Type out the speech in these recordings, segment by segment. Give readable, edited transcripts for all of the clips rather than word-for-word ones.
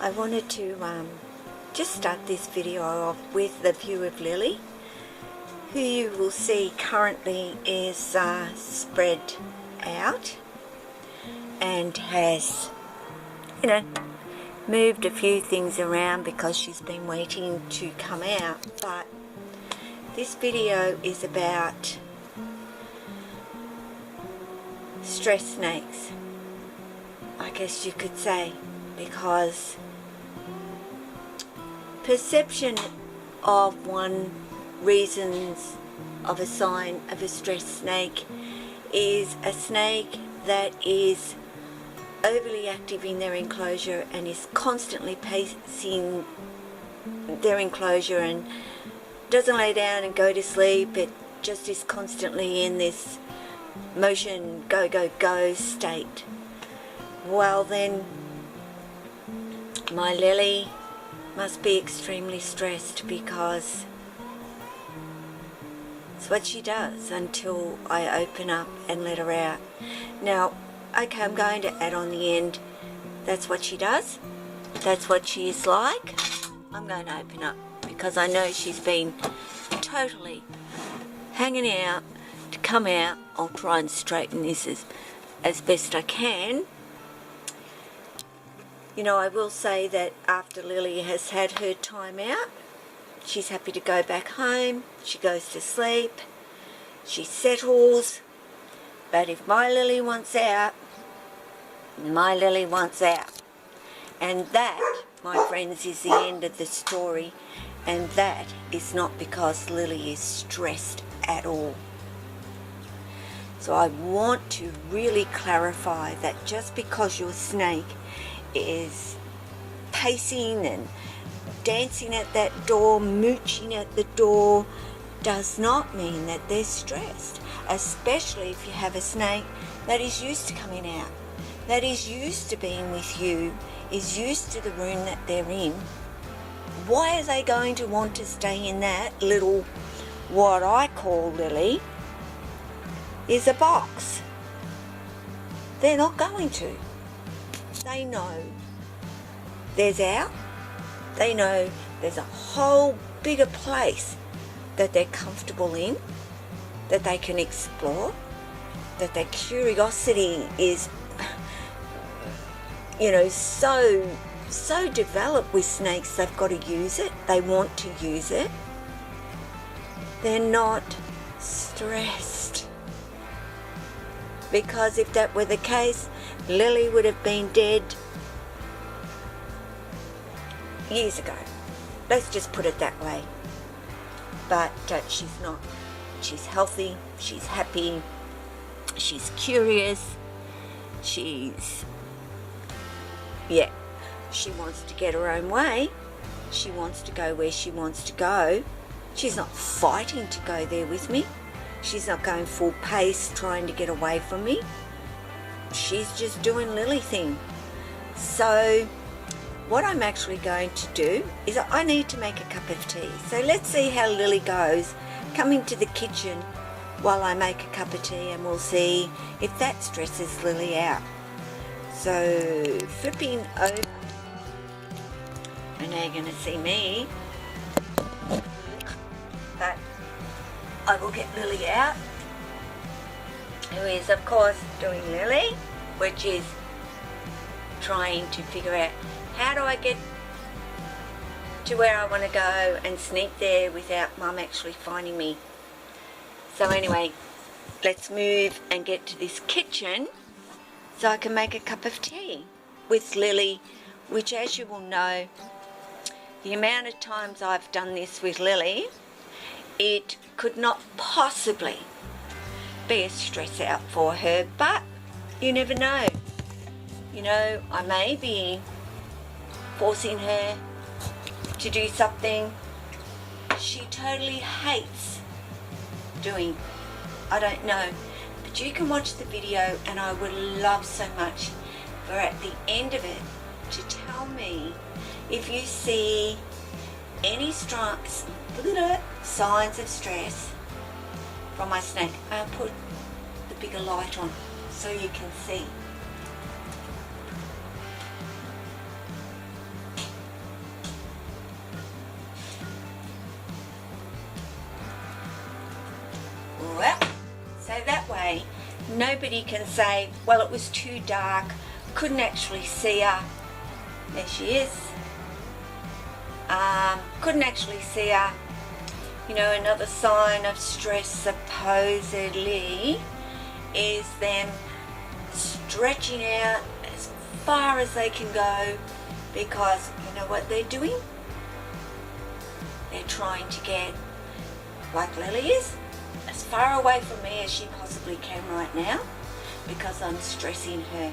I wanted to just start this video off with the view of Lily, who you will see currently is spread out and has, moved a few things around because she's been waiting to come out. But this video is about stress snakes, I guess you could say, because perception of one reasons of a sign of a stress snake is a snake that is overly active in their enclosure and is constantly pacing their enclosure and doesn't lay down and go to sleep. It just is constantly in this motion, go, go, go state. Well then, my Lily must be extremely stressed, because it's what she does until I open up and let her out. Now, okay, I'm going to add on the end, that's what she does, that's what she is like. I'm going to open up because I know she's been totally hanging out to come out. I'll try and straighten this as best I can. I will say that after Lily has had her time out, she's happy to go back home, she goes to sleep, she settles. But if my Lily wants out, my Lily wants out. And that, my friends, is the end of the story. And that is not because Lily is stressed at all. So I want to really clarify that just because your snake is pacing and dancing at that door, mooching at the door, does not mean that they're stressed, especially if you have a snake that is used to coming out, that is used to being with you, is used to the room that they're in. Why are they going to want to stay in that little, what I call, Lily, is a box? They're not going to. They know there's out. They know there's a whole bigger place that they're comfortable in, that they can explore, that their curiosity is, so developed with snakes. They've got to use it. They want to use it. They're not stressed. Because if that were the case, Lily would have been dead years ago. Let's just put it that way. But she's not. She's healthy, she's happy, she's curious, she wants to get her own way, she wants to go where she wants to go. She's not fighting to go there with me, she's not going full pace trying to get away from me. She's just doing Lily thing. So what I'm actually going to do is I need to make a cup of tea. So let's see how Lily goes coming to the kitchen while I make a cup of tea, and we'll see if that stresses Lily out. So flipping over, and now you're going to see me, but I will get Lily out, who is of course doing Lily, which is trying to figure out how do I get to where I want to go and sneak there without Mum actually finding me. So anyway, let's move and get to this kitchen so I can make a cup of tea with Lily, which, as you will know, the amount of times I've done this with Lily, it could not possibly be a stress out for her, but you never know. I may be forcing her to do something she totally hates doing. I don't know, but you can watch the video, and I would love so much for at the end of it to tell me if you see any signs of stress from my snake. I'll put the bigger light on so you can see. nobody can say, well, it was too dark, couldn't actually see her. There she is. Couldn't actually see her. You know, another sign of stress supposedly is them stretching out as far as they can go, because you know what they're doing? They're trying to get, like Lily is, as far away from me as she possibly can right now, because I'm stressing her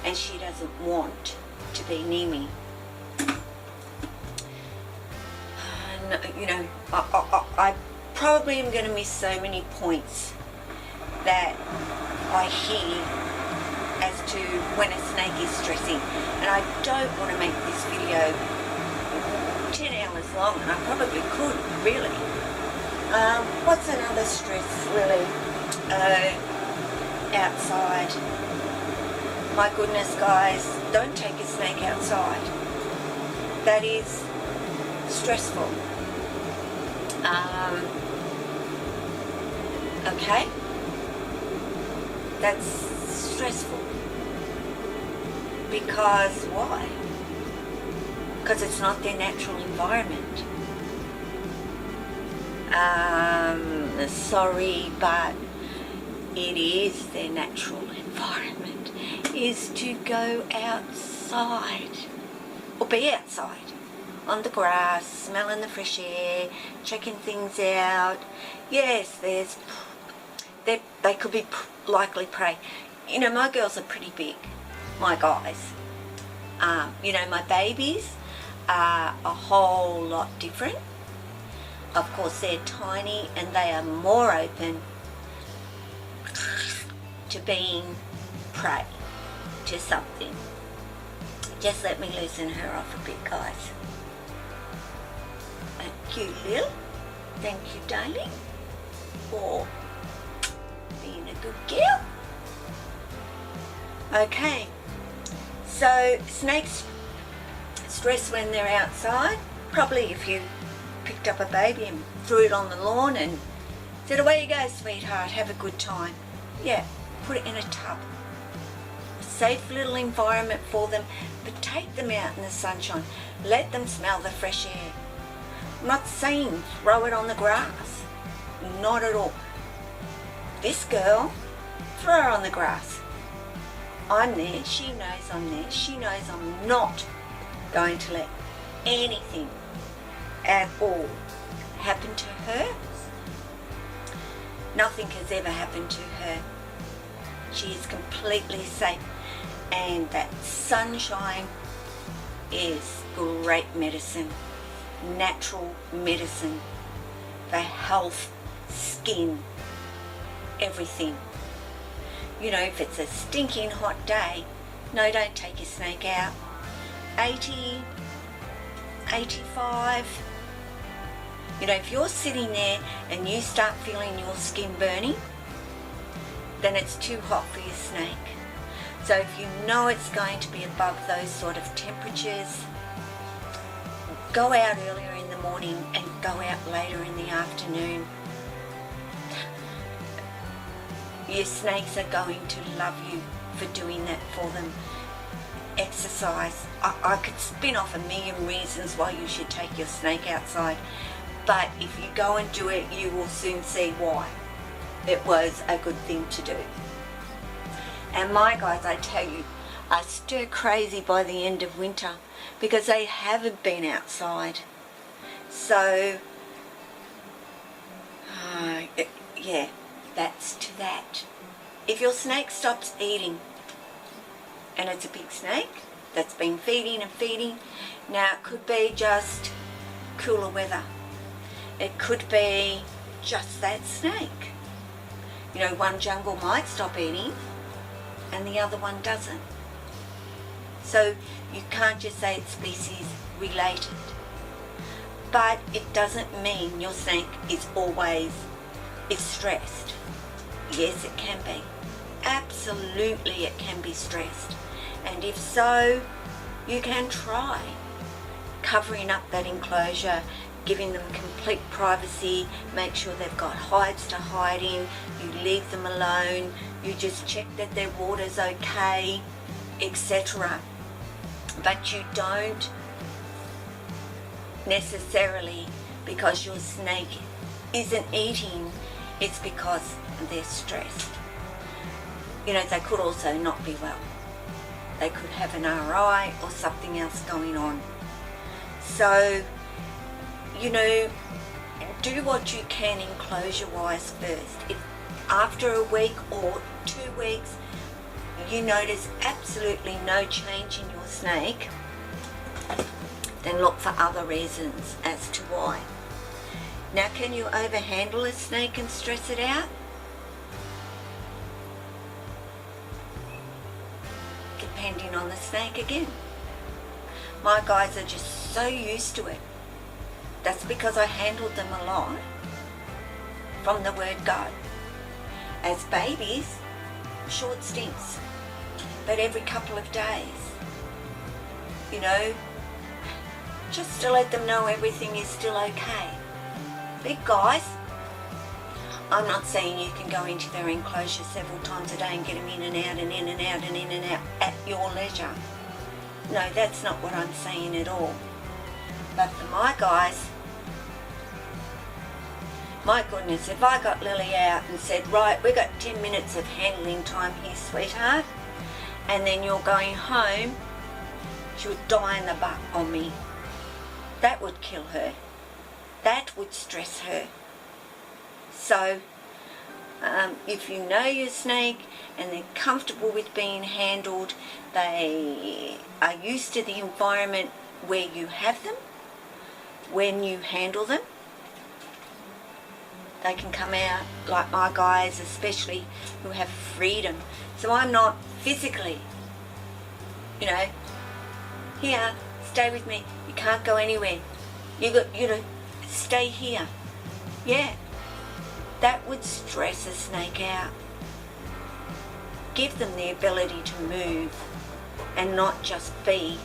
and she doesn't want to be near me. You know, I probably am going to miss so many points that I hear as to when a snake is stressing, and I don't want to make this video 10 hours long, and I probably could, really. What's another stress, Lily? Outside. My goodness, guys, don't take a snake outside. That is stressful. Okay? That's stressful. Because why? Because it's not their natural environment. Sorry, but it is their natural environment, is to go outside, or be outside, on the grass, smelling the fresh air, checking things out. Yes, they could be likely prey. You know, my girls are pretty big, my guys. You know, my babies are a whole lot different. Of course, they're tiny and they are more open to being prey to something. Just let me loosen her off a bit, guys. Thank you, Lil. Thank you, darling, for being a good girl. Okay, so snakes stress when they're outside. Probably if you picked up a baby and threw it on the lawn and said, away you go, sweetheart, have a good time. Yeah, put it in a tub. A safe little environment for them, but take them out in the sunshine. Let them smell the fresh air. I'm not saying throw it on the grass. Not at all. This girl, throw her on the grass. I'm there, she knows I'm there, she knows I'm not going to let anything at all happen to her. Nothing has ever happened to her. She is completely safe, and that sunshine is great medicine, natural medicine for health, skin, everything. You know, if it's a stinking hot day, no, don't take your snake out. 80, 85. You know, if you're sitting there and you start feeling your skin burning, then it's too hot for your snake. So if you know it's going to be above those sort of temperatures, go out earlier in the morning and go out later in the afternoon. Your snakes are going to love you for doing that for them. Exercise. I could spin off a million reasons why you should take your snake outside, but if you go and do it, you will soon see why it was a good thing to do. And my guys, I tell you, are stir crazy by the end of winter because they haven't been outside. So, yeah, that's to that. If your snake stops eating, and it's a big snake that's been feeding and feeding, now it could be just cooler weather. It could be just that snake. You know, one jungle might stop eating and the other one doesn't. So you can't just say it's species related. But it doesn't mean your snake is always stressed. Yes, it can be. Absolutely it can be stressed. And if so, you can try covering up that enclosure, giving them complete privacy, make sure they've got hides to hide in, you leave them alone, you just check that their water's okay, etc. But you don't necessarily, because your snake isn't eating, it's because they're stressed. You know, they could also not be well. They could have an RI or something else going on. So, you know, do what you can enclosure-wise first. If after a week or 2 weeks you notice absolutely no change in your snake, then look for other reasons as to why. Now, can you overhandle a snake and stress it out? Depending on the snake again. My guys are just so used to it. That's because I handled them a lot from the word go. As babies, short stints, but every couple of days. You know, just to let them know everything is still okay. Big guys, I'm not saying you can go into their enclosure several times a day and get them in and out and in and out and in and out at your leisure. No, that's not what I'm saying at all. But for my guys, my goodness, if I got Lily out and said, right, we've got 10 minutes of handling time here, sweetheart, and then you're going home, she would die in the butt on me. That would kill her. That would stress her. So, if you know your snake and they're comfortable with being handled, they are used to the environment where you have them, when you handle them, they can come out, like my guys especially, who have freedom. So I'm not physically, you know, here, stay with me, you can't go anywhere, you know, stay here. Yeah, that would stress a snake out. Give them the ability to move and not just be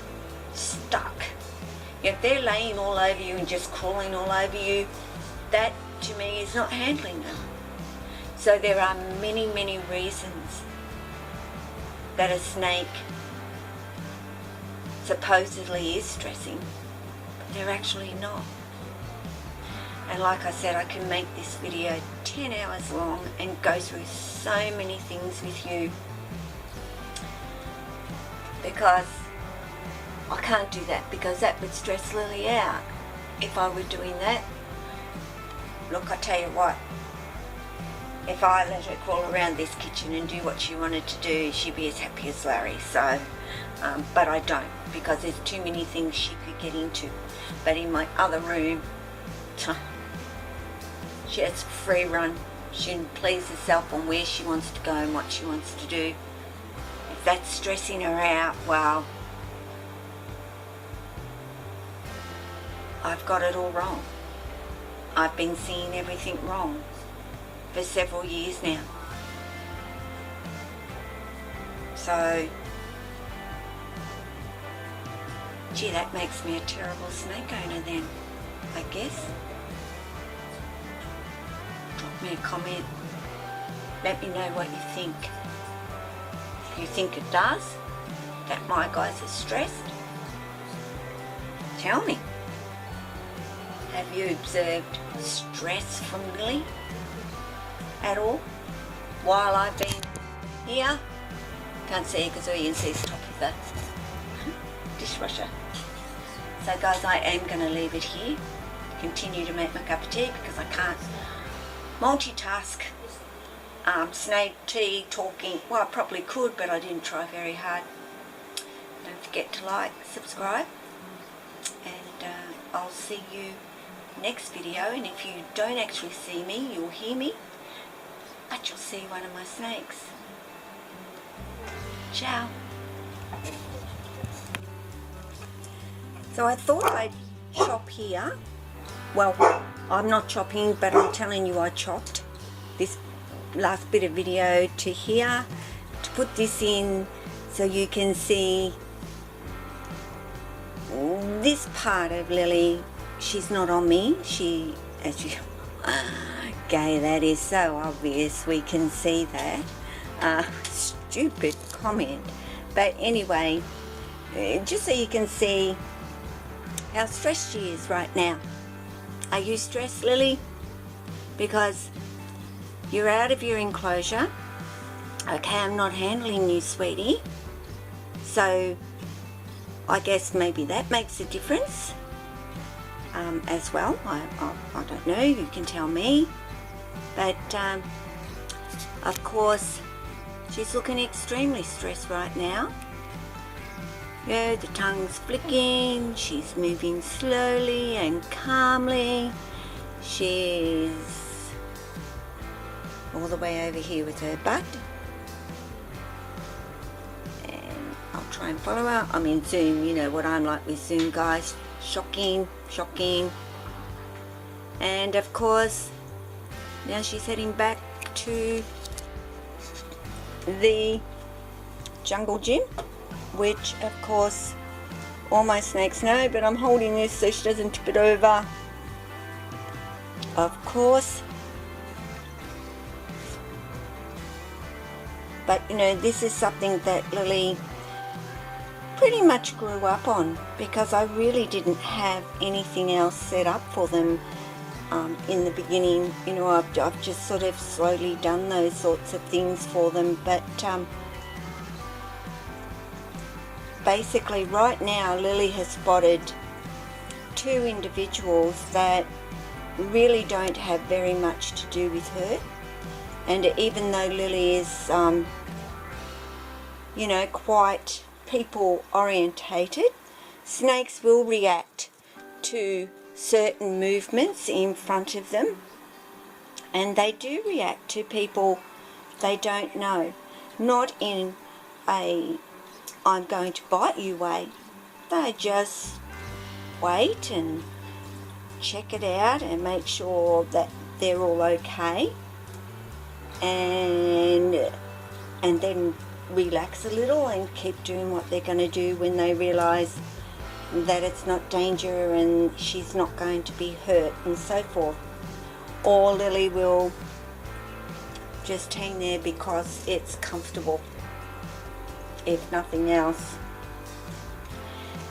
stuck. If they're laying all over you and just crawling all over you, that to me is not handling them. So there are many, many reasons that a snake supposedly is stressing, but they're actually not. And like I said, I can make this video 10 hours long and go through so many things with you, because I can't do that, because that would stress Lily out if I were doing that. Look, I tell you what, if I let her crawl around this kitchen and do what she wanted to do, she'd be as happy as Larry. So, but I don't, because there's too many things she could get into. But in my other room, she has free run. She can please herself on where she wants to go and what she wants to do. If that's stressing her out, well, I've got it all wrong. I've been seeing everything wrong for several years now. So, gee, that makes me a terrible snake owner then, I guess. Drop me a comment. Let me know what you think. If you think it does, that my guys are stressed, tell me. Have you observed stress from Lily at all while I've been here? Can't see it because all you can see is the top of the dishwasher. So guys, I am going to leave it here. Continue to make my cup of tea because I can't multitask. Snake, tea, talking. Well, I probably could, but I didn't try very hard. Don't forget to like, subscribe, and I'll see you next video. And if you don't actually see me, you'll hear me, but you'll see one of my snakes. Ciao. So I thought I'd chop here. Well, I'm not chopping, but I'm telling you I chopped this last bit of video to here to put this in so you can see this part of Lily, she's not on me. She, as you, gay, that is so obvious, we can see that. Stupid comment. But anyway, just so you can see how stressed she is right now. Are you stressed, Lily? Because you're out of your enclosure. Okay, I'm not handling you, sweetie. So I guess maybe that makes a difference as well. I don't know, you can tell me. But of course, she's looking extremely stressed right now. Yeah, the tongue's flicking, she's moving slowly and calmly. She's all the way over here with her butt. And I'll try and follow her. I'm in Zoom, you know what I'm like with Zoom, guys. Shocking, shocking. And of course, now she's heading back to the jungle gym, which of course all my snakes know, but I'm holding this so she doesn't tip it over. Of course. But you know, this is something that Lily pretty much grew up on, because I really didn't have anything else set up for them in the beginning. You know, I've just sort of slowly done those sorts of things for them, but basically right now Lily has spotted two individuals that really don't have very much to do with her. And even though Lily is you know, quite people orientated, snakes will react to certain movements in front of them, and they do react to people they don't know, not in a I'm going to bite you way. They just wait and check it out and make sure that they're all okay, and then relax a little and keep doing what they're going to do when they realise that it's not danger and she's not going to be hurt and so forth. Or Lily will just hang there because it's comfortable, if nothing else.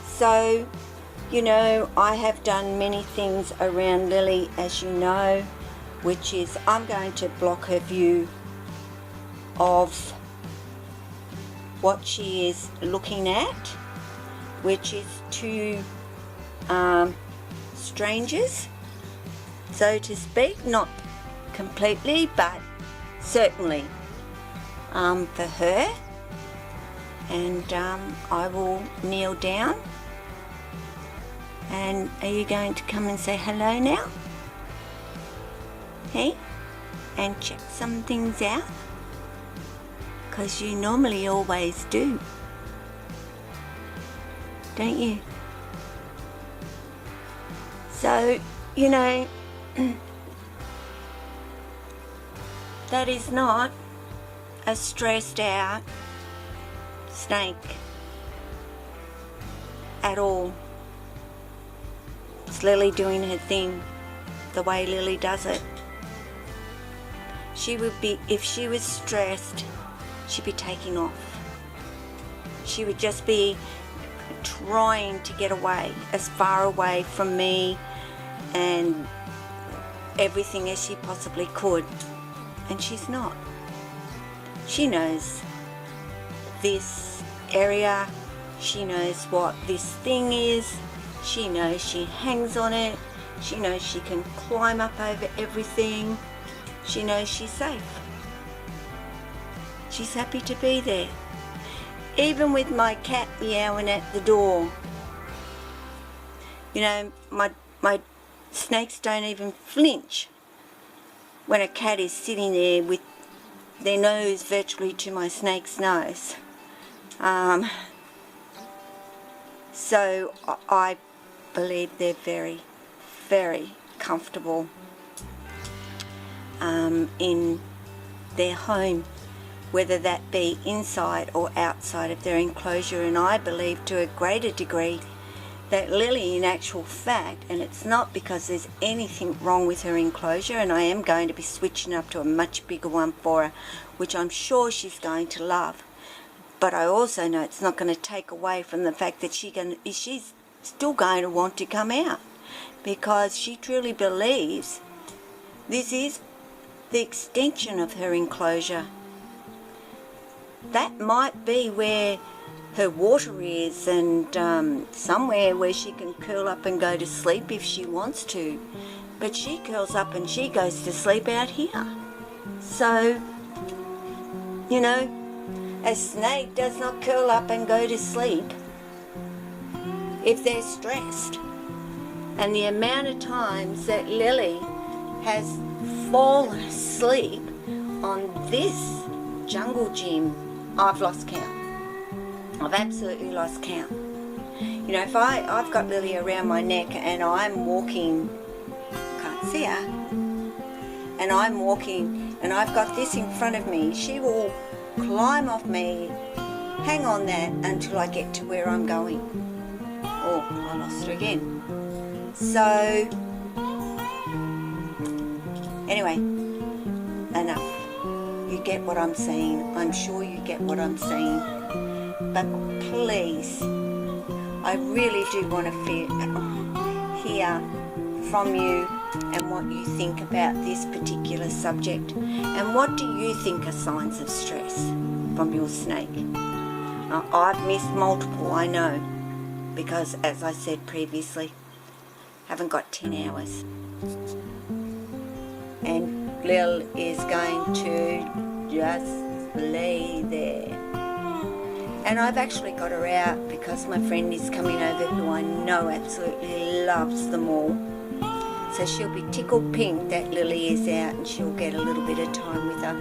So, you know, I have done many things around Lily, as you know, which is I'm going to block her view of what she is looking at, which is two strangers, so to speak. Not completely, but certainly for her. And I will kneel down. And are you going to come and say hello now? Hey? And check some things out? Because you normally always do, don't you? So, you know, that is not a stressed out snake at all. It's Lily doing her thing the way Lily does it. She would be, if she was stressed, she'd be taking off. She would just be trying to get away, as far away from me and everything as she possibly could. And she's not. She knows this area. She knows what this thing is. She knows she hangs on it. She knows she can climb up over everything. She knows she's safe. She's happy to be there. Even with my cat meowing at the door. You know, my snakes don't even flinch when a cat is sitting there with their nose virtually to my snake's nose. So I believe they're very, very comfortable in their home, whether that be inside or outside of their enclosure. And I believe to a greater degree that Lily, in actual fact, and it's not because there's anything wrong with her enclosure, and I am going to be switching up to a much bigger one for her, which I'm sure she's going to love. But I also know it's not going to take away from the fact that she's still going to want to come out, because she truly believes this is the extension of her enclosure. That might be where her water is, and somewhere where she can curl up and go to sleep if she wants to. But she curls up and she goes to sleep out here. So, you know, a snake does not curl up and go to sleep if they're stressed. And the amount of times that Lily has fallen asleep on this jungle gym, I've lost count. I've absolutely lost count. You know, if I've got Lily around my neck and I'm walking, can't see her, and I'm walking and I've got this in front of me, she will climb off me, hang on that until I get to where I'm going. Oh, I lost her again. So, anyway, enough. You get what I'm saying. I'm sure you get what I'm saying. But please, I really do want to hear from you and what you think about this particular subject. And what do you think are signs of stress from your snake? I've missed multiple, I know, because as I said previously, haven't got 10 hours. And Lil is going to just lay there. And I've actually got her out because my friend is coming over who I know absolutely loves them all. So she'll be tickled pink that Lily is out, and she'll get a little bit of time with her.